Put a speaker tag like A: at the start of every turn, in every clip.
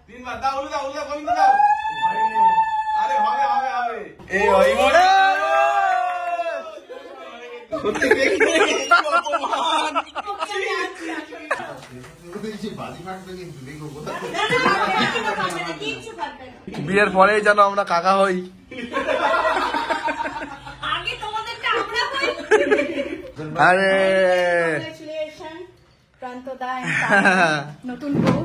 A: তিনবার দাও, উল্টো দাও, গোবিন্দ দাও। আরে হবে হবে হবে। এই ওই মোড়ে বিয়ের পরেই যেন আমরা কাকা হই। আরে
B: নতুন বউ।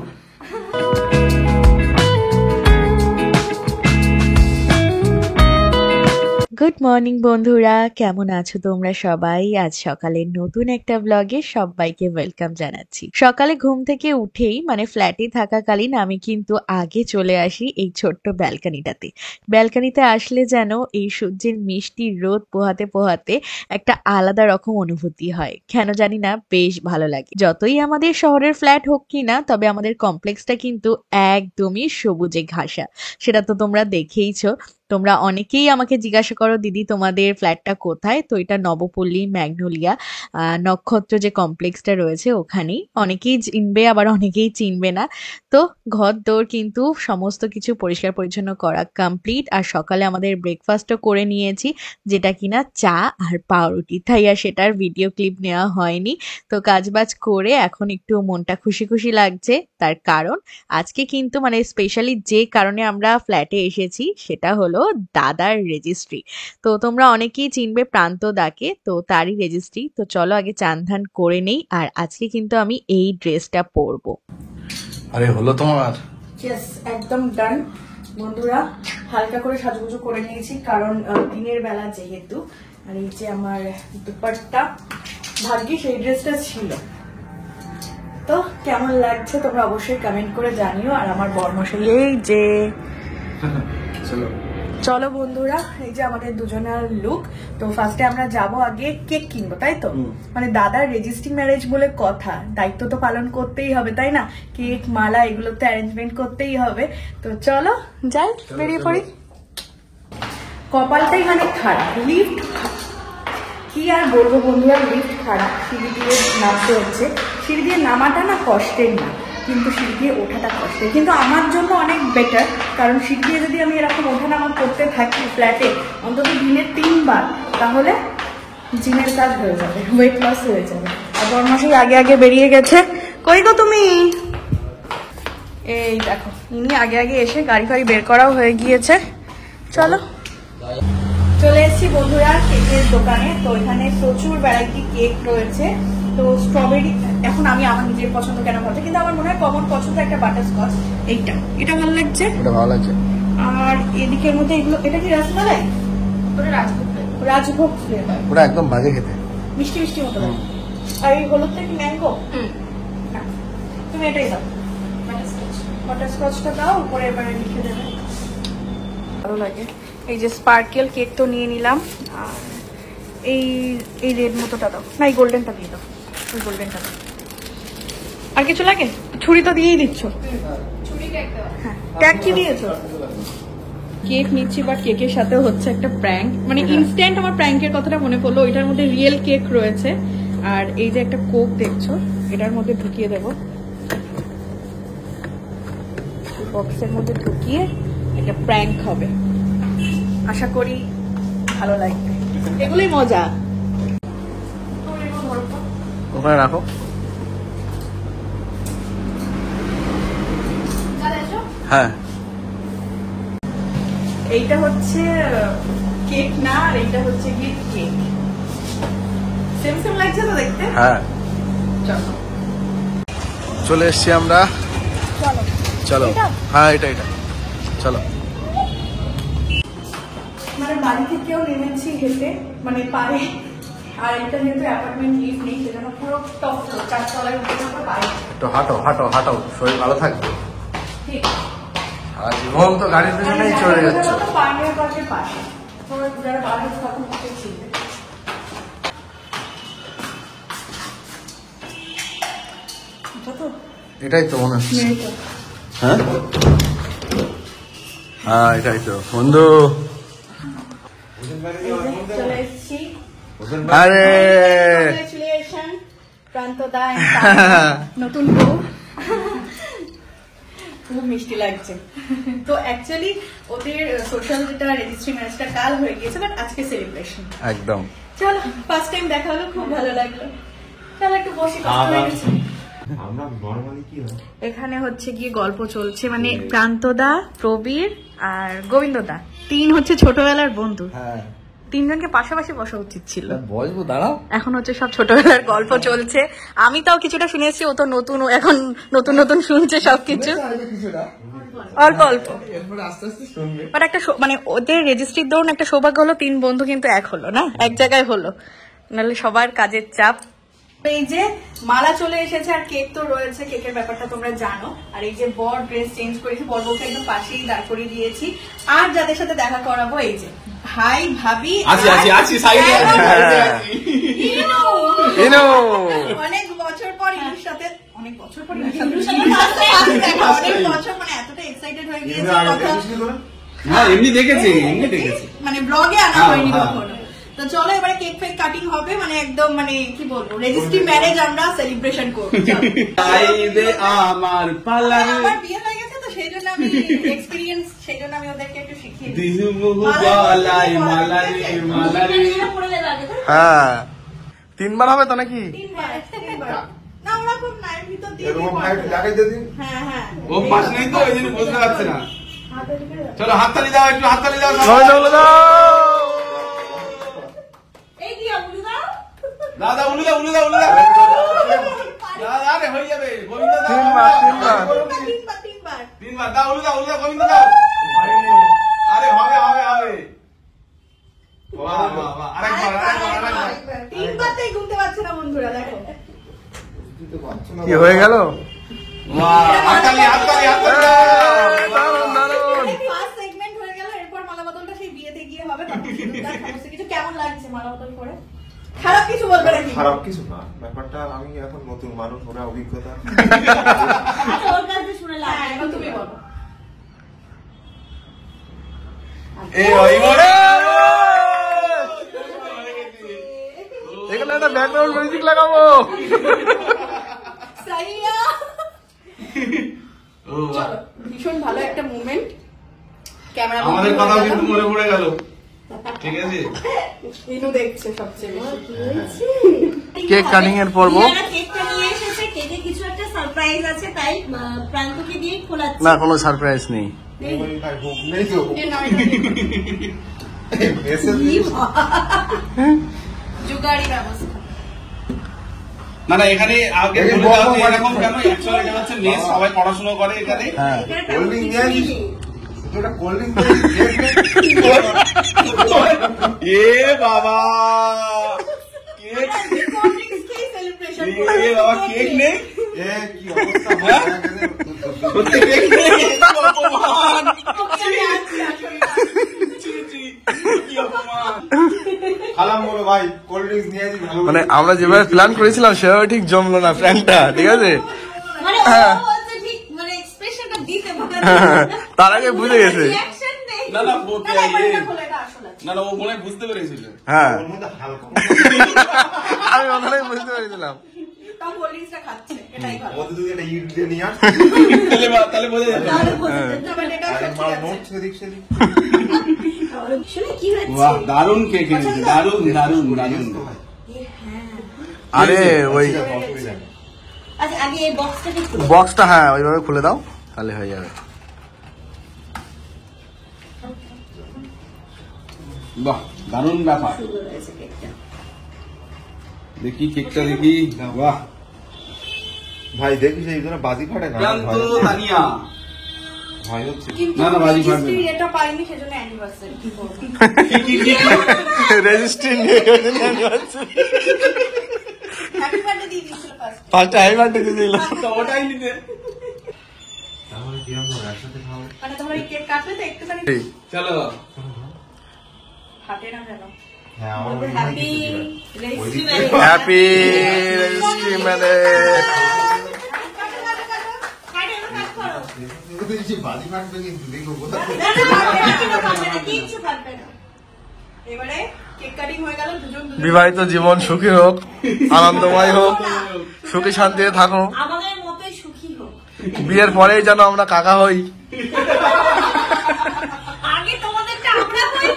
B: গুড মর্নিং বন্ধুরা, কেমন আছো তোমরা সবাই? আজ সকালে নতুন একটা ব্লগে সবাইকে ওয়েলকাম জানাচ্ছি। সকালে ঘুম থেকে উঠেই মানে ফ্ল্যাটে থাকাকালীন আমি কিন্তু আগে চলে আসি এই ছোট্ট ব্যালকানিটাতে। ব্যালকানিতে আসলে যেন এই সূর্যের মিষ্টি রোদ পোহাতে পোহাতে একটা আলাদা রকম অনুভূতি হয়, কেন জানি না বেশ ভালো লাগে। যতই আমাদের শহরের ফ্ল্যাট হোক কিনা, তবে আমাদের কমপ্লেক্সটা কিন্তু একদমই সবুজে ঘাসা, সেটা তো তোমরা দেখেইছো। তোমরা অনেকেই আমাকে জিজ্ঞাসা করো, দিদি তোমাদের ফ্ল্যাটটা কোথায়? তো এটা নবপল্লী ম্যাগনোলিয়া নক্ষত্র যে কমপ্লেক্সটা রয়েছে ওখানেই। অনেকেই চিনবে, আবার অনেকেই চিনবে না। তো ঘর দৌড় কিন্তু সমস্ত কিছু পরিষ্কার পরিচ্ছন্ন করা কমপ্লিট। আর সকালে আমাদের ব্রেকফাস্টও করে নিয়েছি, যেটা কিনা চা আর পাউরুটি, তাই আর সেটার ভিডিও ক্লিপ নেওয়া হয়নি। তো কাজবাজ করে এখন একটু মনটা খুশি খুশি লাগছে। তার কারণ আজকে কিন্তু মানে স্পেশালি যে কারণে আমরা ফ্ল্যাটে এসেছি সেটা হলো দাদার রেজিস্ট্রি। তো তোমরা অনেকেই চিনবে প্রান্ত দাকে, তো তারই রেজিস্ট্রি। তো চলো আগে চান ধান করে নেই। আর আজকে কিন্তু আমি এই ড্রেসটা পরবো।
A: আরে হলো তোমার?
B: ইয়েস, একদম ডান বন্ধুরা। হালকা করে সাজুগুজু করে নিয়েছি, কারণ দিনের বেলা যেহেতু। আর এই যে আমার দুপাট্টা, ভাগ্যিস এই ড্রেসটা ছিল। তো কেমন লাগছে তোমরা অবশ্যই কমেন্ট করে জানিও। আর আমার বরমশাই এই যে চলো বন্ধুরা, এই যে আমাদের দুজনের লুক। তো ফার্স্টে আমরা যাব আগে কেক কিনবো, তাই তো? মানে দাদার রেজিস্ট্রি ম্যারেজ বলে কথা, দায়িত্ব তো পালন করতেই হবে, তাই না? কেক মালা এগুলো তো অ্যারেঞ্জমেন্ট করতেই হবে। তো চলো যাই, বেরিয়ে পড়ি। কপালটাই মানে খারাপ, লিফট কি আর বলবো বন্ধুরা, লিফট খারাপ। সিঁড়ি দিয়ে নামতে হচ্ছে। সিঁড়ি দিয়ে নামাটা না কষ্টের না, কিন্তু সিঁড়ি দিয়ে ওঠাটা কষ্টের। কিন্তু আমার জন্য অনেক বেটার, কারণ সিঁড়ি দিয়ে যদি আমি এরকম ওঠানামা করতে থাকি ফ্ল্যাটে অন্তত দিনে 3 বার, তাহলে জিমের কাজ হয়ে যাবে, ওয়েট লস হয়ে যাবে। আর বরমাসই আগে আগে বেরিয়ে গেছে। কই গো তুমি? এই দেখো, ইনি আগে আগে এসে গাড়ি ফাড়ি বের করাও হয়ে গিয়েছে। চলো চলে এসেছি বন্ধুরা কেকের দোকানে। তো এখানে প্রচুর ভ্যারাইটি কেক রয়েছে। তো স্ট্রবেরি, এখন আমি আমার নিজের পছন্দ কেন বলছি, কিন্তু আমার মনে হয় কমন পছন্দ একটা বাটারস্কচ। এটা ভালো লাগছে,
A: এটা ভালো লাগছে।
B: আর এদিকের মধ্যে এগুলো, এটা কি রসমালাই? রাজভোগ ফ্লেভার,
A: ওটা একদম বাজে খেতে,
B: মিষ্টি মিষ্টি মতো লাগে। আর এই হলুদটা কি ম্যাঙ্গো? তুমি এটাই দাও, বাটারস্কচটা দাও, উপরে এবারে লিখে দেবে। ভালো লাগে। এই যে স্পার্কেল কেক তো নিয়ে নিলাম। আর এই রেড মতোটা দাও না, এই গোল্ডেনটা দিয়ে দাও, ওই গোল্ডেনটা দাও। আর কিছু লাগে? ছুরি তো দিয়েই দিচ্ছ। হ্যাঁ, ট্যাগ কি দিয়েছো? কেক নিচ্ছি, বাট কেকের সাথে হচ্ছে একটা প্র্যাঙ্ক। মানে ইনস্ট্যান্ট আমার প্র্যাঙ্কের কথাটা মনে পড়লো। ওইটার মধ্যে রিয়েল কেক রয়েছে। আর এই যে একটা কোক দেখছো, এটার মধ্যে ঢুকিয়ে দেবো, বক্সের মধ্যে ঢুকিয়ে একটা প্র্যাঙ্ক হবে। আশা করি ভালো লাগবে, এগুলোই মজা।
A: ওখানে রাখো। হ্যাঁ,
B: এইটা হচ্ছে কেক না, আর এইটা হচ্ছে গিফট কেক। সেম সেম লাগছে তো দেখতে।
A: হ্যাঁ
B: চলো
A: চলে এসছি আমরা।
B: চলো
A: চলো, হ্যাঁ এটা এটা চলো।
B: মানে বাড়ি থেকেও নেমেছি হেঁটে, মানে পায়ে। আর এটা যেহেতু অ্যাপার্টমেন্ট লিফট নেই, সেজন্য পুরো টপ ফ্লোর, 4 তলায় উঠে যাবো পায়ে।
A: তো হাঁটো হাঁটো হাঁটো, শরীর ভালো থাকবে।
B: ঠিক।
A: আর জীবন তো গাড়ির পেছনেই চলে যাচ্ছে।
B: পানিয়া পার্কের পাশে, তোমরা যারা বাড়ি তখন উঠে ছিল।
A: এটাই তো মনে হচ্ছে। হ্যাঁ হ্যাঁ এটাই তো বন্ধু।
B: চলে এসেছি।
A: আরে
B: প্রান্ত দা নতুন বউ।
C: খুব মিষ্টি লাগছে। তো অ্যাকচুয়ালি ওদের সোশ্যাল যেটা রেজিস্ট্রি ম্যারেজটা কাল হয়ে গিয়েছে, বাট আজকে সেলিব্রেশন।
D: একদম।
C: চলো, ফার্স্ট টাইম দেখা হলো, খুব ভালো লাগলো। চলো একটু বসে কথা বলি।
A: আমরা নরমালি কি হয়
C: এখানে হচ্ছে গিয়ে গল্প চলছে, মানে প্রান্তদা, প্রবীর আর গোবিন্দদা, তিন হচ্ছে ছোটবেলার বন্ধু।
D: হ্যাঁ,
C: তিনজনকে পাশাপাশি বসা উচিত ছিল।
D: বসবো, দাঁড়াও।
C: এখন হচ্ছে সব ছোটবেলার গল্প চলছে। আমি তাও কিছুটা শুনেছি, ও তো নতুন, ও এখন নতুন নতুন শুনছে সবকিছু, অল্প অল্প।
D: আস্তে আস্তে শুনবে।
C: বাট একটা মানে ওদের রেজিস্ট্রির দৌড় একটা সৌভাগ্য হলো, তিন বন্ধু কিন্তু এক হলো না, এক জায়গায় হলো, নাহলে সবার কাজের চাপ। এই যে মালা চলে এসেছে আর কেক তো রয়েছে, কেকের ব্যাপারটা তোমরা জানো। আর এই যে বর ড্রেস চেঞ্জ করেছি, বরবউকে একদম পাশেই দাঁড় করিয়ে দিয়েছি। আর যাদের সাথে দেখা করাবো, এই যে ভাই ভাবি
A: সাইডে
C: অনেক বছর পর ইনুর সাথে, অনেক বছর পর ইনুর সাথে অনেক বছর, মানে এতটা এক্সাইটেড হয়ে গিয়েছে কথা।
A: হ্যাঁ, এমনি দেখেছি
C: মানে ব্লগে আনা হয়নি কখনো। তো চলো এবারে কেক ফেক কাটিং হবে, মানে একদম মানে কি বলবো, রেজিস্ট্রি ম্যারেজ আমরা সেলিব্রেশন করবো।
A: আমার পালা
C: আমার বিয়ে হয়ে গেছে, তো সেই জন্য আমি এক্সপিরিয়েন্স, সেই জন্য আমি ওদেরকে একটু শিখিয়ে দিই।
D: হ্যাঁ, 3 বার হবে তো নাকি?
C: তিনবার না, ওরকম না, এর ভিতর দিয়ে
A: এরকম ভাই লাগাই দিন।
C: হ্যাঁ হ্যাঁ,
A: ও পাস নেই তো, এই জন্য বুঝতে পারছে না। চলো হাততালি দাও, একটু হাততালি দাও।
C: এই কি উলু দাও,
A: দাদা উলু দাও, উলু দাও, উলু দাও। দাদা আরে হয়ে যাবে, গোবিন্দ দাও।
C: তিনবার
A: তিনবার দাও, উলু দাও, উলু দাও, গোবিন্দ দাও। আরে হবে হবে হবে। বাহ বাহ বাহ, আরেকবার আরেকবার।
C: তিনবারতেই ঘুরতে পারছে না বন্ধুরা, দেখো
D: কি হয়ে গেল?
A: বাহ, হাততালি হাততালি হাততালি।
D: দারুণ দারুণ।
C: ফার্স্ট সেগমেন্ট হয়ে গেল। এরপর মালা বদলটা সেই বিয়েতে গিয়ে হবে, তখন সিঁদুরদান সমস্ত কিছু। কেমন লাগছে মালা বদল করে? খারাপ কিছু বলবে নাকি?
E: খারাপ কিছু না, ব্যাপারটা আমি এখন নতুন মানুষ, ওরা অভিজ্ঞতা।
C: আচ্ছা, ওর কাছে শুনে লাভ নেই, এবার তুমি বলো।
A: এই ওই মোরে।
D: এখানে একটা ব্যাকগ্রাউন্ড মিউজিক লাগাবো।
C: সাইয়া,
A: ও বাহ,
C: চলো, ভীষণ ভালো একটা মুভমেন্ট। ক্যামেরা
A: আমাদের কথাও কিন্তু মনে পড়ে গেল। ঠিক আছে,
C: ইনু দেখছে সবচেয়ে বেশি।
D: কেক কাটিং এর পর্ব।
F: কেকটা নিয়ে এসেছে, কেকে কিছু একটা সারপ্রাইজ আছে, তাই প্রান্তকে দিয়ে খোলাচ্ছে।
D: না, কোনো সারপ্রাইজ নেই।
E: ভাই হোক নেই তো,
C: এ নাও, এটা
E: এসে
C: জুগাড়ি ব্যবস্থা।
A: না না, এখানে আগে বলে দাও যে এরকম কেন। অ্যাকচুয়ালি এটা হচ্ছে মেস, সবাই পড়াশোনা করে এখানে।
D: হ্যাঁ,
E: কোল্ড ড্রিঙ্ক নিয়ে আসিস, ওটা কোল্ড ড্রিঙ্ক
A: এ বাবা, কেক,
C: সেলিব্রেশন
A: এ বাবা, কেক নেই।
E: এ কি অবস্থা হয়ে গেছে।
A: সত্যি কেক নেই, অপমান। কি অপমান।
E: খালাম বলো ভাই, কোল্ড ড্রিঙ্কস নিয়ে আসিস ভালো।
D: মানে আমরা যেভাবে প্ল্যান করেছিলাম সেভাবে ঠিক জমলো না প্ল্যানটা, ঠিক আছে?
F: মানে ও হচ্ছে ঠিক মানে এক্সপ্রেশনটা দিতে পারে
D: তার আগে বুঝে গেছে।
F: রিঅ্যাকশন নেই।
A: না না, না না, ও মনে হয় বুঝতে পেরেছিল।
D: হ্যাঁ,
E: ওর মধ্যে হালকা
D: আমি ওখানেই বুঝতে পেরেছিলাম।
C: তাও কোল্ড ড্রিঙ্কসটা খাচ্ছে, এটাই ভালো।
E: মধ্যে তুই একটা ইট দিয়ে নিয়ে আস,
A: তাহলে বোঝা যেত।
F: তাহলে বোঝা যেত।
C: তবে এটা
E: আরে
C: সত্যি
E: মার
C: আছে।
E: নোট সেদিক সেদিক।
F: শুনে কি হচ্ছে?
A: বাহ, দারুণ কেক এনেছে, দারুণ দারুণ দারুণ।
D: আরে ওই
E: অসুবিধা নেই।
F: আচ্ছা, আগে এই বক্সটাকে খুলে
D: বক্সটা, হ্যাঁ ওইভাবে খুলে দাও, তাহলে হয়ে যাবে।
A: বাহ, দারুণ ব্যাপার।
F: সুন্দর হয়েছে কেকটা।
A: দেখি কেকটা দেখি। বাহ,
E: ভাই দেখিস এই জন্য বাজি ফাটে না,
A: প্রান্ত তানিয়া।
E: ভয় হচ্ছে।
C: কিন্তু
A: না, না, বাজি ফাটবে না।
C: রেজিস্ট্রি এটা পাইনি, সেজন্য অ্যানিভার্সারি কি বলবো।
D: রেজিস্ট্রি
C: হ্যাপি বার্থডে দিয়ে দিয়েছিল ফার্স্ট।
D: ফার্স্টে হ্যাপি বার্থডে দিল।
A: তো ওটাই নিতে।
E: তাহলে কি আমরা একসাথে খাবো?
C: মানে তোমার এই কেক কাটলে তো একটুখানি
A: চলো।
C: হাতে না যেন।
E: হ্যাঁ, আমার মনে হয়
C: হ্যাপি
E: কিছু দিবে।
C: Registry
D: happy registry marriage.
E: বাজি ফাটবে কিন্তু, দেখো কোথাও
C: কিচ্ছু থাকবে না। এবারে কেক কাটিং হয়ে গেল, দুজন দুজন।
D: বিবাহিত জীবন সুখী হোক, আনন্দময় হোক, সুখী শান্তিতে থাকো।
F: আমাদের মতোই সুখী হোক।
D: বিয়ের পরেই যেন আমরা কাকা হই।
F: আগে তোমাদেরটা আমরা কই।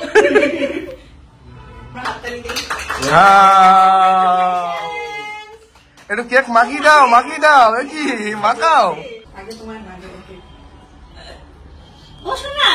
D: একটু কেক মাখিয়ে দাও কি মাখাও।
C: আগে তোমার নাগে ওকে।
F: বসো না,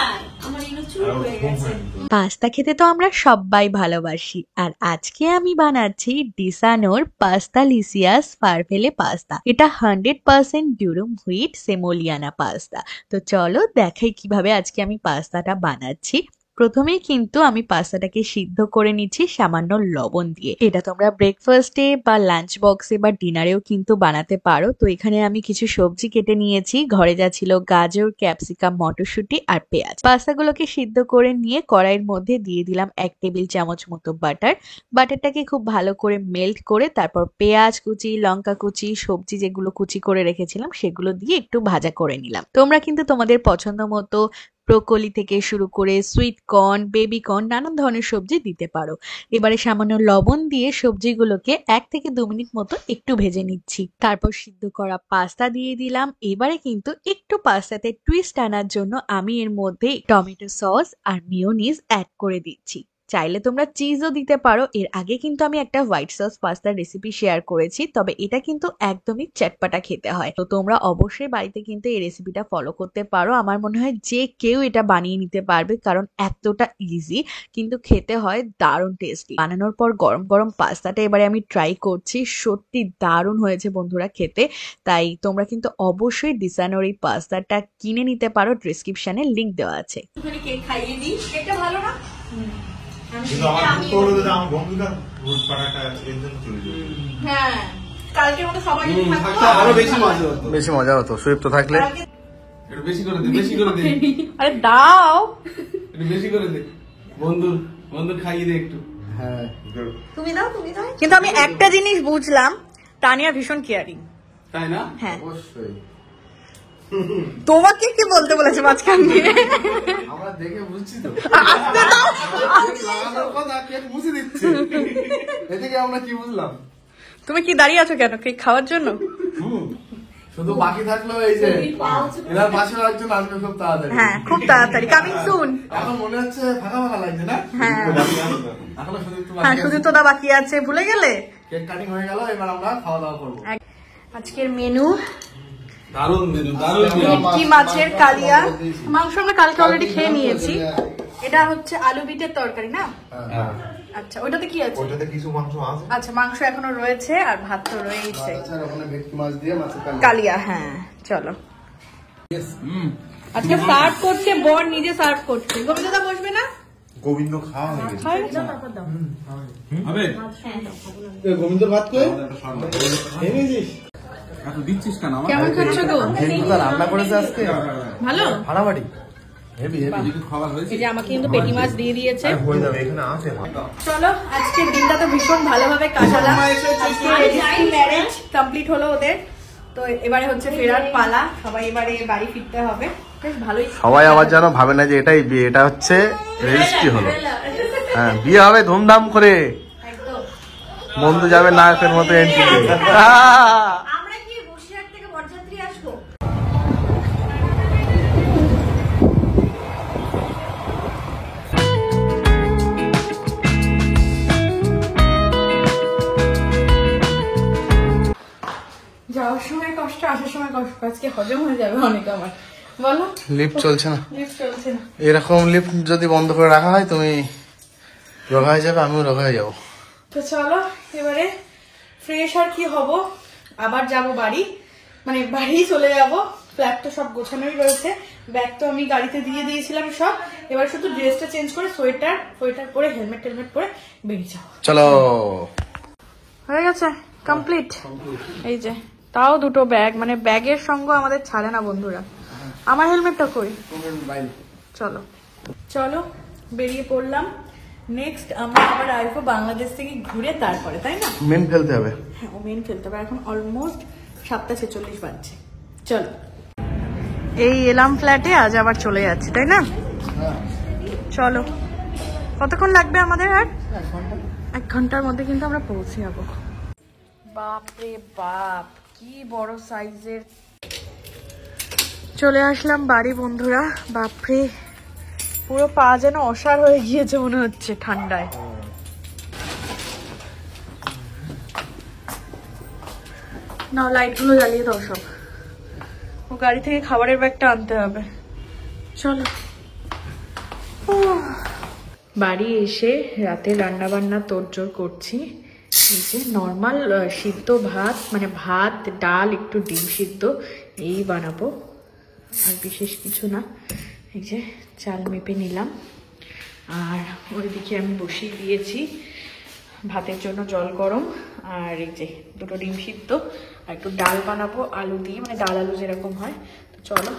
F: আমার এগুলো চুল হয়ে গেছে।
B: পাস্তা খেতে তো আমরা সবাই ভালোবাসি, আর আজকে আমি বানাচ্ছি ডিসানোর পাস্তা লিসিয়াস ফারফেলে পাস্তা। এটা 100% ডিউরুম হুইট সেমোলিয়ানা পাস্তা। তো চলো দেখাই কিভাবে আজকে আমি পাস্তাটা বানাচ্ছি। প্রথমেই কিন্তু আমি পাস্তাটাকে সিদ্ধ করে নিচ্ছি সামান্য লবণ দিয়ে। এটা তোমরা ব্রেকফাস্টে বা লাঞ্চ বক্সে বা ডিনারেও কিন্তু বানাতে পারো। তো এখানে আমি কিছু সবজি কেটে নিয়েছি, ঘরে যা ছিল গাজর, ক্যাপসিকাম, মটরশুঁটি আর পেঁয়াজ। পাস্তাগুলোকে সিদ্ধ করে নিয়ে কড়াইয়ের মধ্যে দিয়ে দিলাম 1 টেবিল চামচ মতো বাটার। বাটারটাকে খুব ভালো করে মেল্ট করে তারপর পেঁয়াজ কুচি, লঙ্কা কুচি, সবজি যেগুলো কুচি করে রেখেছিলাম সেগুলো দিয়ে একটু ভাজা করে নিলাম। তোমরা কিন্তু তোমাদের পছন্দ মতো ব্রোকলি থেকে শুরু করে সুইট কর্ন, বেবি কর্ন, নানান ধরনের সবজি দিতে পারো। এবারে সামান্য লবণ দিয়ে সবজিগুলোকে 1 থেকে 2 মিনিট মতো একটু ভেজে নিচ্ছি। তারপর সিদ্ধ করা পাস্তা দিয়ে দিলাম। এবারে কিন্তু একটু পাস্তাতে টুইস্ট আনার জন্য আমি এর মধ্যে টমেটো সস আর মিয়োনিজ অ্যাড করে দিচ্ছি। চাইলে তোমরা চিজও দিতে পারো। এর আগে কিন্তু আমি একটা হোয়াইট সস পাস্তার রেসিপি শেয়ার করেছি, তবে এটা কিন্তু একদমই চটপটা খেতে হয়। তো তোমরা অবশ্যই বাড়িতে কিন্তু এই রেসিপিটা ফলো করতে পারো। আমার মনে হয় যে কেউ এটা বানিয়ে নিতে পারবে, কারণ এতটা ইজি, কিন্তু খেতে হয় দারুণ টেস্টি। বানানোর পর গরম গরম পাস্তাটা এবারে আমি ট্রাই করছি, সত্যি দারুণ হয়েছে বন্ধুরা খেতে। তাই তোমরা কিন্তু অবশ্যই ডিসানোর এই পাস্তাটা কিনে নিতে পারো, ডেসক্রিপশনে লিংক দেওয়া আছে।
F: একটুখানি কেক খাইয়ে দিই। কেকটা ভালো না?
A: কিন্তু আমার তোর আমার বন্ধুটা ভূত পাটাটা এর জন্য চলে যাবে।
C: হ্যাঁ, কালকের মতো সবাই যদি থাকতো
A: আরো বেশি মজা হতো।
D: বেশি মজা হতো সুইফট থাকলে।
A: একটু বেশি করে দে, বেশি করে দে,
C: আরে দাও।
A: একটু বেশি করে দে। বন্ধু খাইয়ে দে একটু।
D: হ্যাঁ
F: তুমি দাও, তুমি দাও।
C: কিন্তু আমি একটা জিনিস বুঝলাম, তানিয়া ভীষণ কেয়ারিং।
A: তাই না?
C: হ্যাঁ,
D: অবশ্যই।
C: তোমাকে কি বলতে বলেছে মাঝখান দিয়ে?
D: আমরা দেখে বুঝছি তো।
C: আসতে দাও।
D: লাগানোর কথা কেক মুছে দিচ্ছে। এদিকে আমরা কি বুঝলাম?
C: তুমি কি দাঁড়িয়ে আছো কেন, কেক খাওয়ার জন্য?
D: শুধু বাকি থাকলো এই যে এনার পাশে একজন আসবে খুব তাড়াতাড়ি।
C: হ্যাঁ, খুব তাড়াতাড়ি, কামিং সুন।
D: এখন মনে হচ্ছে ফাঁকা ফাঁকা লাগছে না?
C: হ্যাঁ
D: এখনো শুধু একটু
C: হ্যাঁ,
D: বাকি
C: শুধু
D: আছে।
C: তো দা বাকি আছে, ভুলে গেলে।
D: কেক কাটিং হয়ে গেল, এবার আমরা খাওয়া দাওয়া করবো।
C: আজকের মেনু
A: দারুণ মেনু, দারুণ মেনু।
C: ভেটকি মাছের কালিয়া। মাংস আমরা কালকে অলরেডি খেয়ে নিয়েছি। এটা হচ্ছে আলু বিটের তরকারি না?
A: হ্যাঁ।
C: আচ্ছা, ওটাতে কি আছে?
E: ওটাতে কিছু মাংস আছে।
C: আচ্ছা, মাংস এখনো রয়েছে আর ভাত তো রয়েছে।
E: ওখানে ভেটকি মাছ দিয়ে মাছের কালিয়া।
C: কালিয়া, হ্যাঁ চলো। আজকে সার্ভ করছে বর, নিজে সার্ভ করছে। গোবিন্দদা বসবে না?
E: গোবিন্দ খাওয়া হয়ে গেছে।
A: হবে?
E: গোবিন্দ ভাত করে
A: এত দিচ্ছিস কেন আমার?
C: কেমন খাচ্ছ গো?
D: রান্না করেছে আজকে
C: ভালো।
D: ফাটাফাটি হেভি হেভি।
A: খাবার হয়েছে?
C: এই যে আমাকে কিন্তু পেটি মাছ দিয়ে দিয়েছে।
E: হয়ে যাবে, এখানে আছে ভাত।
C: চলো, আজকের দিনটা তো ভীষণ ভালোভাবে কাটালাম। ম্যারেজ কমপ্লিট হলো ওদের। তো এবারে হচ্ছে ফেরার পালা, সবাই এবারে বাড়ি ফিরতে হবে। বেশ ভালোই।
D: সবাই আবার যেন ভাবে না যে এটাই বিয়ে, এটা হচ্ছে রেজিস্ট্রি হলো। হ্যাঁ, বিয়ে হবে ধুমধাম করে, বন্ধু যাবে নায়কের মতো এন্ট্রি।
F: আমরা কি বসিরহাট থেকে বরযাত্রী আসবো?
C: যাওয়ার সময় কষ্ট, আসার সময় কষ্ট, আজকে হজম হয়ে যাবে অনেক আমার। বলো,
D: লিফট চলছে না।
C: লিফট চলছে না।
D: এরকম লিফট যদি বন্ধ করে রাখা হয় তুমি রোগা হয়ে যাবে, আমিও রোগা হয়ে যাবো।
C: তো চলো এবারে ফ্রেশ আর কি হব, আবার যাব বাড়ি, মানে বাড়ি চলে যাব। ফ্ল্যাট তো সব গোছানোই রয়েছে, ব্যাগ তো আমি গাড়িতে দিয়ে দিয়েছিলাম সব। এবার শুধু ড্রেসটা চেঞ্জ করে সোয়েটার পরে হেলমেট পরে বেরিয়ে যাবো।
D: চলো,
C: হয়ে গেছে, কমপ্লিট। এই যে তাও দুটো ব্যাগ, মানে ব্যাগের সঙ্গ আমাদের ছাড়ে না বন্ধুরা। আমার হেলমেটটা কই? চলো চলো বেরিয়ে পড়লাম। নেক্সট আমরা আবার আসবো বাংলাদেশ থেকে ঘুরে, তারপরে তাই না?
D: মেন ফেলতে হবে।
C: হ্যাঁ, ও মেন ফেলতে হবে। এখন অলমোস্ট 7:46 বাজছে। চলো, এই এলাম ফ্ল্যাটে, আজ আবার চলে যাচ্ছি তাই না? চলো, কতক্ষণ লাগবে আমাদের? আর 1 ঘন্টার মধ্যে কিন্তু আমরা পৌঁছে যাবো। বাপরে বাপ, কি বড় সাইজের চলে আসলাম বাড়ি বন্ধুরা। বাপরে, পুরো পা যেন অসাড় হয়ে গিয়েছে মনে হচ্ছে ঠান্ডায়। না, লাইটগুলো জ্বালিয়ে দাও সব। ও গাড়ি থেকে খাবারের ব্যাগটা আনতে হবে। চলো। বাড়ি এসে রাতে রান্না বান্না তোড়জোড় করছি। এই যে নর্মাল সিদ্ধ ভাত, মানে ভাত ডাল একটু ডিম সিদ্ধ এই বানাবো, আর বিশেষ কিছু না। এই যে চাল মেপে নিলাম, আর ওইদিকে আমি বসিয়ে দিয়েছি ভাতের জন্য জল গরম। আর এই যে দুটো ডিম সিদ্ধ আর একটু ডাল বানাবো আলু দিয়ে, মানে ডাল আলু যেরকম হয়। তো চলো।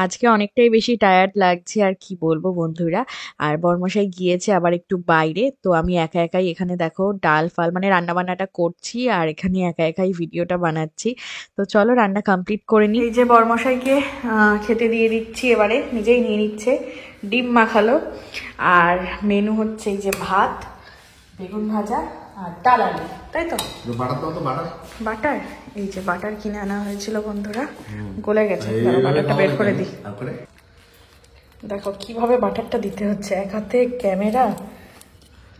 B: আজকে অনেকটাই বেশি টায়ার্ড লাগছে, আর কি বলবো বন্ধুরা। আর বরমশাই গিয়েছে আবার একটু বাইরে, তো আমি একা একাই এখানে দেখো ডাল ফাল মানে রান্না বান্নাটা করছি, আর এখানে একা একাই ভিডিওটা বানাচ্ছি। তো চলো রান্না কমপ্লিট করে নিই।
C: এই যে বরমশাইকে খেতে দিয়ে দিচ্ছি, এবারে নিজেই নিয়ে নিচ্ছে। ডিম মাখালো, আর মেনু হচ্ছে এই যে ভাত, বেগুন ভাজা আর ডাল আলু, তাই তো?
D: বাটার দাও তো, বাটার।
C: বাটার, এই যে বাটার কিনে আনা হয়েছিল বন্ধুরা, গলে গেছে। বাটারটা বের করে দিই। দেখো কিভাবে বাটারটা দিতে হচ্ছে, এক হাতে ক্যামেরা।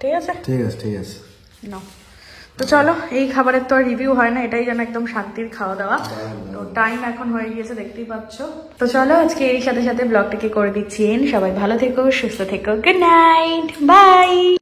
C: ঠিক আছে,
D: ঠিক আছে, ঠিক আছে।
C: নাও। তো চলো, এই খাবারের তো আর রিভিউ হয় না, এটাই যেন একদম শান্তির খাওয়া দাওয়া। তো টাইম এখন হয়ে গিয়েছে, দেখতেই পাচ্ছ। তো চলো আজকে এই সাথে সাথে ব্লগটাকে করে দিচ্ছি এন্ড। সবাই ভালো থেকো, সুস্থ থেকো, গুড নাইট, বাই।